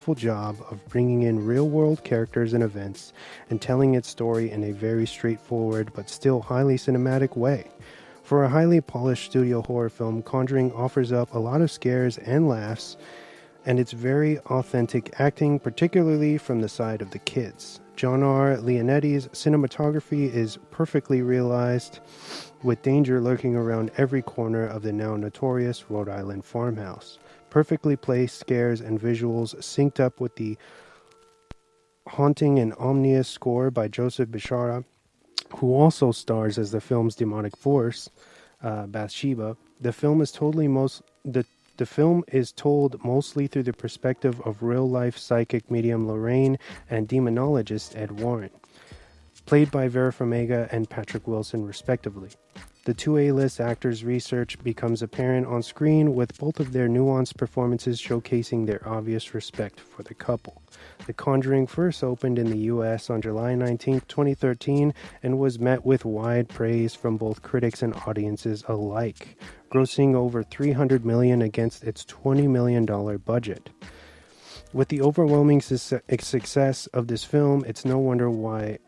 skillful job of bringing in real world characters and events and telling its story in a very straightforward but still highly cinematic way. For a highly polished studio horror film, Conjuring offers up a lot of scares and laughs, and it's very authentic acting, particularly from the side of the kids. John R. Leonetti's cinematography is perfectly realized, with danger lurking around every corner of the now notorious Rhode Island farmhouse. Perfectly placed scares and visuals synced up with the haunting and ominous score by Joseph Bishara, who also stars as the film's demonic force, Bathsheba. The film is told mostly through the perspective of real-life psychic medium Lorraine and demonologist Ed Warren, played by Vera Farmiga and Patrick Wilson respectively. The two A-list actors' research becomes apparent on screen, with both of their nuanced performances showcasing their obvious respect for the couple. The Conjuring first opened in the US on July 19, 2013, and was met with wide praise from both critics and audiences alike, grossing over $300 million against its $20 million budget. With the overwhelming success of this film, it's no wonder why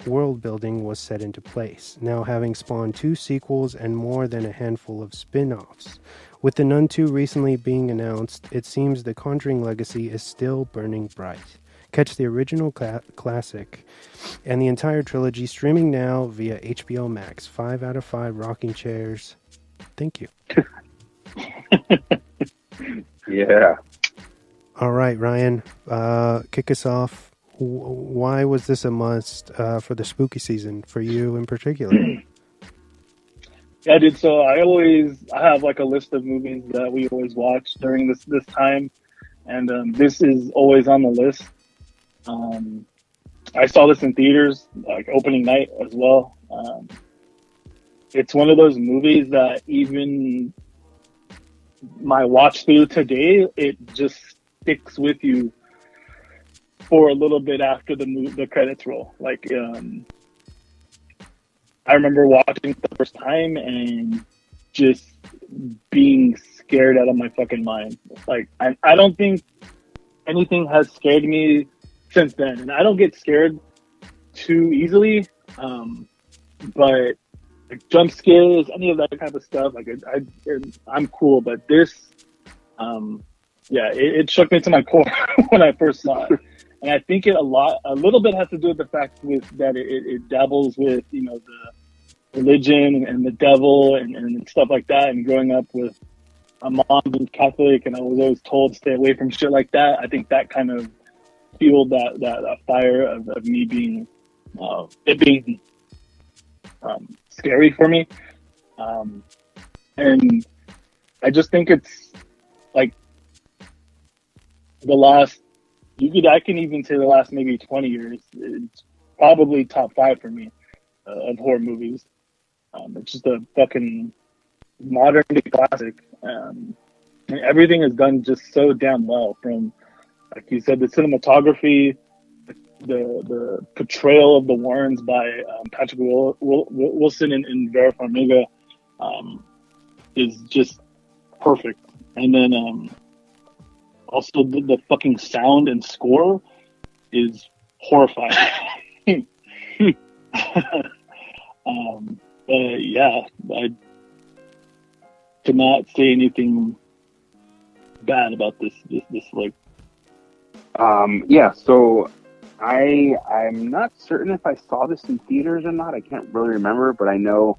world building was set into place, now having spawned 2 sequels and more than a handful of spin-offs. With The Nun 2 recently being announced, it seems the Conjuring legacy is still burning bright. Catch the original classic and the entire trilogy streaming now via HBO Max. 5 out of 5 rocking chairs. Thank you. Yeah. All right, Ryan, kick us off. Why was this a must for the spooky season for you in particular? Yeah, dude. So I have like a list of movies that we always watch during this time, and this is always on the list. I saw this in theaters, like opening night as well. It's one of those movies that even my watch through today, it just sticks with you for a little bit after the credits roll. Like, I remember watching it the first time and just being scared out of my fucking mind. Like, I don't think anything has scared me since then, and I don't get scared too easily. But like jump scares, any of that kind of stuff, like I'm cool. But this, yeah, it shook me to my core when I first saw it, and I think a little bit has to do with the fact that it dabbles with the religion and the devil and stuff like that. And growing up with a mom who's Catholic, and I was always told to stay away from shit like that. I think that kind of fueled that fire of me being it being scary for me, and I just think it's like I can even say the last maybe 20 years, it's probably top 5 for me of horror movies. It's just a fucking modern day classic, and everything is done just so damn well. From, like you said, the cinematography, the portrayal of the Warrens by Patrick Wilson and Vera Farmiga is just perfect. And then also the fucking sound and score is horrifying. Yeah, I cannot say anything bad about this like. Yeah, so I'm not certain if I saw this in theaters or not. I can't really remember, but I know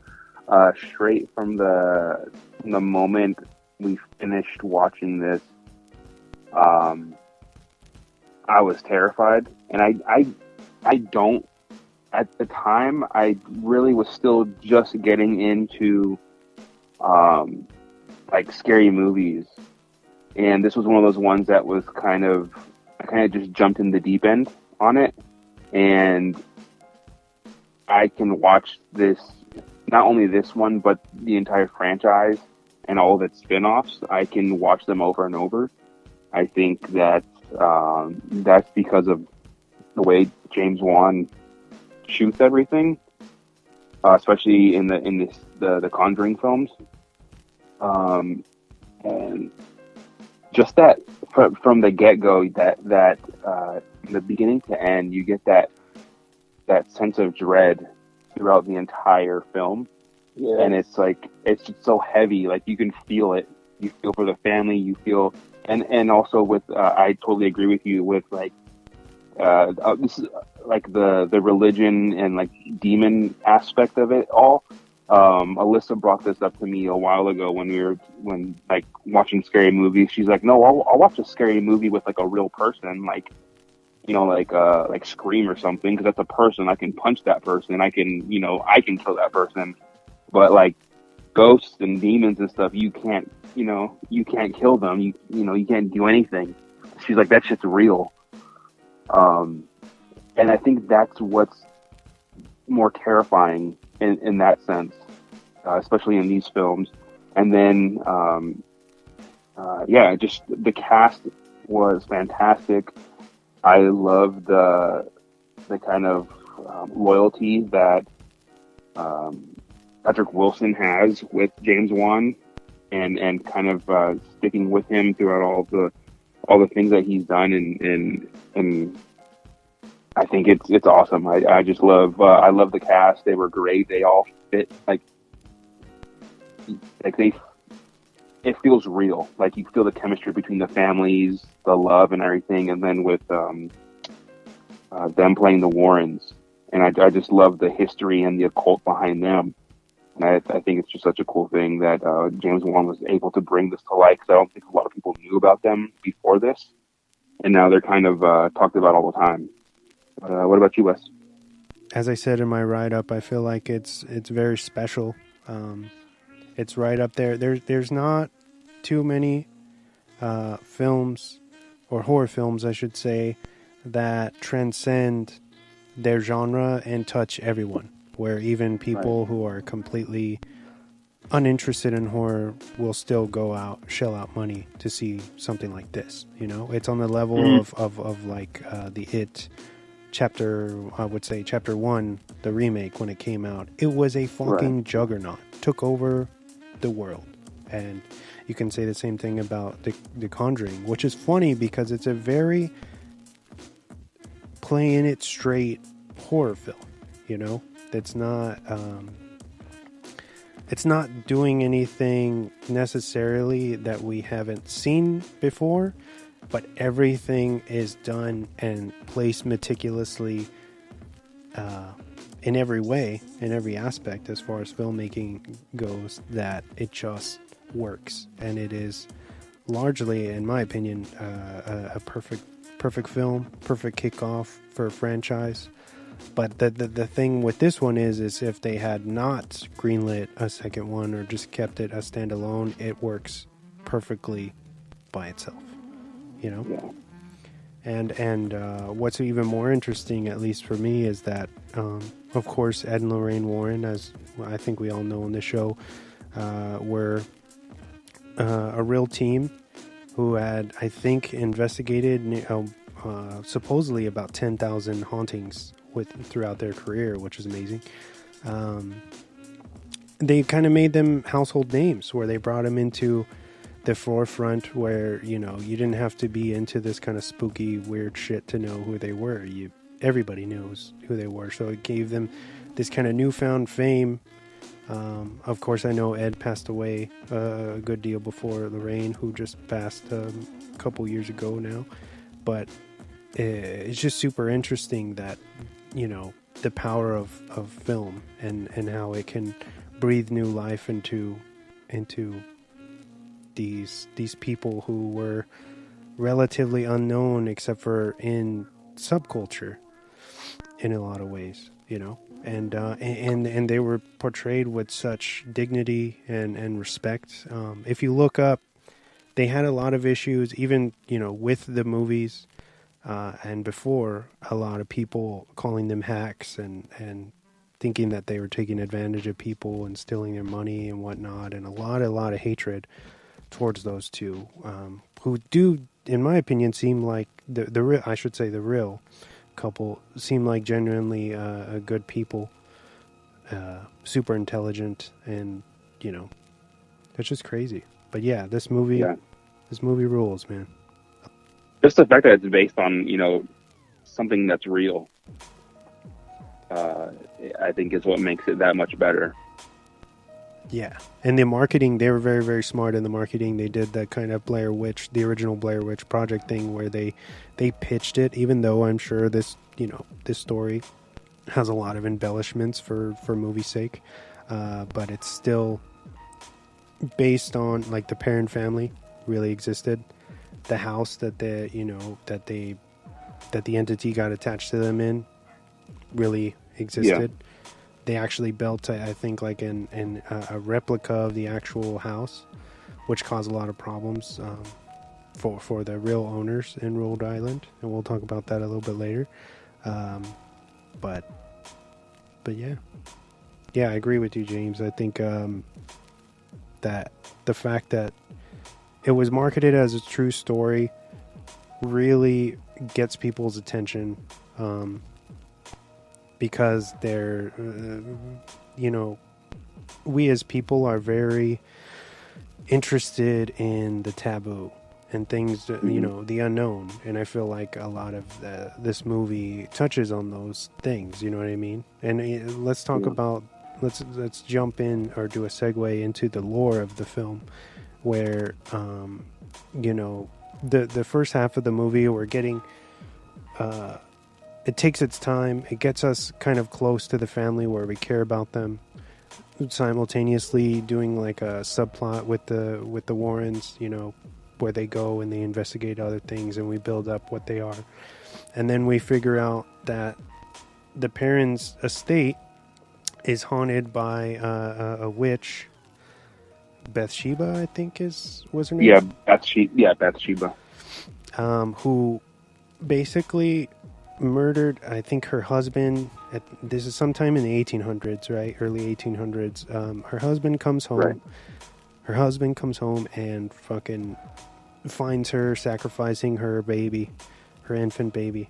straight from the moment we finished watching this, I was terrified, and I don't. At the time, I really was still just getting into like scary movies, and this was one of those ones that was I kind of just jumped in the deep end on it, and I can watch this, not only this one, but the entire franchise and all of its spin-offs. I can watch them over and over. I think that that's because of the way James Wan shoots everything, especially in the Conjuring films. And just that from the get go, that the beginning to end, you get that sense of dread throughout the entire film, and it's just so heavy. Like you can feel it. You feel for the family. You feel, and also with I totally agree with you with like this is like the religion and like demon aspect of it all. Alyssa brought this up to me a while ago when like watching scary movies. She's like, no, I'll watch a scary movie with like a real person, like, you know, like Scream or something, because that's a person. I can punch that person. I can kill that person. But like ghosts and demons and stuff, you can't kill them. You can't do anything. She's like, that shit's real. And I think that's what's more terrifying in that sense, especially in these films. And then, just the cast was fantastic. I love the kind of loyalty that Patrick Wilson has with James Wan, and kind of sticking with him throughout all the things that he's done, and I think it's awesome. I just love I love the cast. They were great. They all fit like it feels real. Like you feel the chemistry between the families, the love and everything, and then with them playing the Warrens. And I just love the history and the occult behind them. And I think it's just such a cool thing that James Wan was able to bring this to life, because I don't think a lot of people knew about them before this, and now they're kind of talked about all the time. What about you, Wes? As I said in my write-up, I feel like it's very special. It's right up there. There's not too many films, or horror films, I should say, that transcend their genre and touch everyone. Where even people who are completely uninterested in horror will still go out, shell out money to see something like this. You know, it's on the level of like the It chapter 1, the remake when it came out. It was a fucking juggernaut. Took over the world. And you can say the same thing about the Conjuring, which is funny because it's a very playing it straight horror film, you know? It's not doing anything necessarily that we haven't seen before, but everything is done and placed meticulously in every way, in every aspect as far as filmmaking goes, that it just works. And it is largely, in my opinion, a perfect film, perfect kickoff for a franchise. But the thing with this one is if they had not greenlit a second one or just kept it a standalone, it works perfectly by itself, you know? Yeah. And what's even more interesting, at least for me, is that, of course, Ed and Lorraine Warren, as I think we all know on the show, were a real team who had, I think, investigated supposedly about 10,000 hauntings throughout their career, which is amazing. They kind of made them household names, where they brought them into the forefront, where, you know, you didn't have to be into this kind of spooky, weird shit to know who they were. Everybody knows who they were, so it gave them this kind of newfound fame. Of course, I know Ed passed away a good deal before Lorraine, who just passed a couple years ago now. But it's just super interesting that, you know, the power of film and how it can breathe new life into these people who were relatively unknown, except for in subculture in a lot of ways, you know, and they were portrayed with such dignity and respect. If you look up, they had a lot of issues, even, you know, with the movies. And before, a lot of people calling them hacks and thinking that they were taking advantage of people and stealing their money and whatnot, and a lot of hatred towards those two, who do, in my opinion, seem like the real, I should say the real couple, seem like genuinely good people, super intelligent, and, you know, it's just crazy. But yeah, this movie, This movie rules, man. Just the fact that it's based on, something that's real, I think is what makes it that much better. Yeah, and the marketing, they were very, very smart in the marketing. They did that kind of the original Blair Witch Project thing where they pitched it, even though I'm sure this story has a lot of embellishments for movie's sake, but it's still based on, like, the parent family really existed. The house that the entity got attached to them in really existed. Yeah. They actually built, I think, like a replica of the actual house, which caused a lot of problems for the real owners in Rhode Island, and we'll talk about that a little bit later. But yeah, I agree with you, James. I think that the fact that it was marketed as a true story really gets people's attention. Because they're, we as people are very interested in the taboo and things, the unknown. And I feel like a lot of this movie touches on those things, you know what I mean? And let's talk about, let's jump in or do a segue into the lore of the film where, the first half of the movie, we're getting, it takes its time. It gets us kind of close to the family where we care about them, simultaneously doing like a subplot with the Warrens, where they go and they investigate other things and we build up what they are. And then we figure out that the parents' estate is haunted by a witch, Bathsheba, I think was her name. Yeah, Bathsheba. Who basically murdered, I think, her husband. This is sometime in the 1800s, right? Early 1800s. Her husband comes home. Right. Her husband comes home and fucking finds her sacrificing her baby, her infant baby,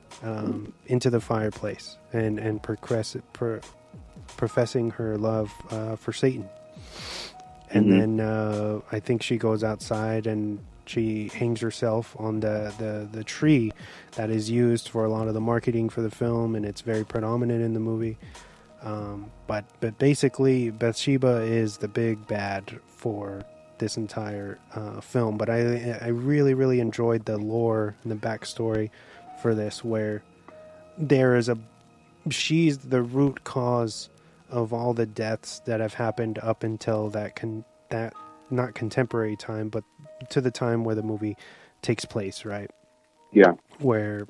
into the fireplace and professing her love for Satan. And then I think she goes outside and she hangs herself on the tree that is used for a lot of the marketing for the film, and it's very predominant in the movie. But basically, Bathsheba is the big bad for this entire film. But I really, really enjoyed the lore and the backstory for this, where she's the root cause of all the deaths that have happened up until that not contemporary time, but to the time where the movie takes place, right? Yeah. Where,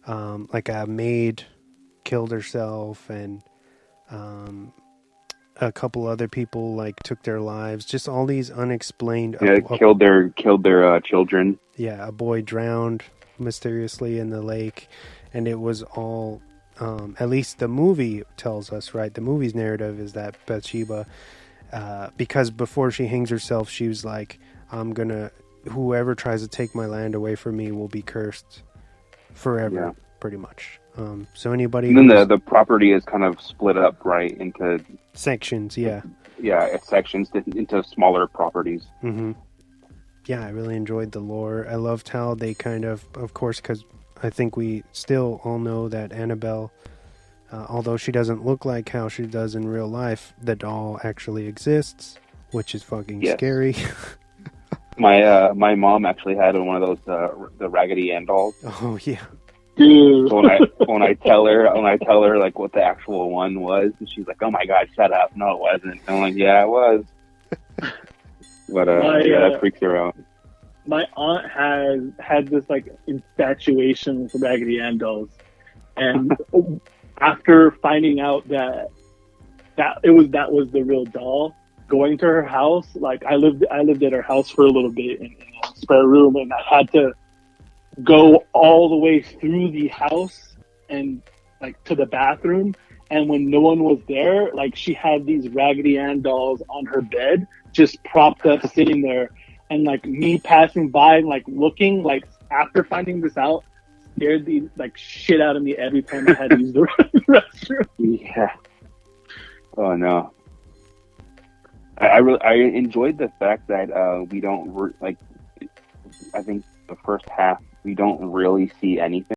like a maid killed herself, and a couple other people like took their lives. Just all these unexplained. Killed their children. Yeah, a boy drowned mysteriously in the lake, and it was all. At least the movie tells us, right? The movie's narrative is that Bathsheba, because before she hangs herself, she was like, whoever tries to take my land away from me will be cursed forever, pretty much. So anybody... And then the property is kind of split up, right, into... sections, yeah. Yeah, it's sections into smaller properties. Mm-hmm. Yeah, I really enjoyed the lore. I loved how they kind of course, because I think we still all know that Annabelle, although she doesn't look like how she does in real life, the doll actually exists, which is fucking scary. My mom actually had one of those the Raggedy Ann dolls. Oh yeah. Dude. So when I tell her like what the actual one was, and she's like, "Oh my god, shut up! No, it wasn't." I'm like, "Yeah, it was." But that freaks her out. My aunt had this like infatuation with Raggedy Ann dolls, and after finding out that was the real doll, going to her house, like I lived at her house for a little bit in a spare room, and I had to go all the way through the house and like to the bathroom. And when no one was there, like she had these Raggedy Ann dolls on her bed, just propped up, sitting there. And like me passing by and like looking, like after finding this out, scared the like shit out of me every time I had to use the restroom. Yeah. Oh no. I enjoyed the fact that we don't I think the first half we don't really see anything.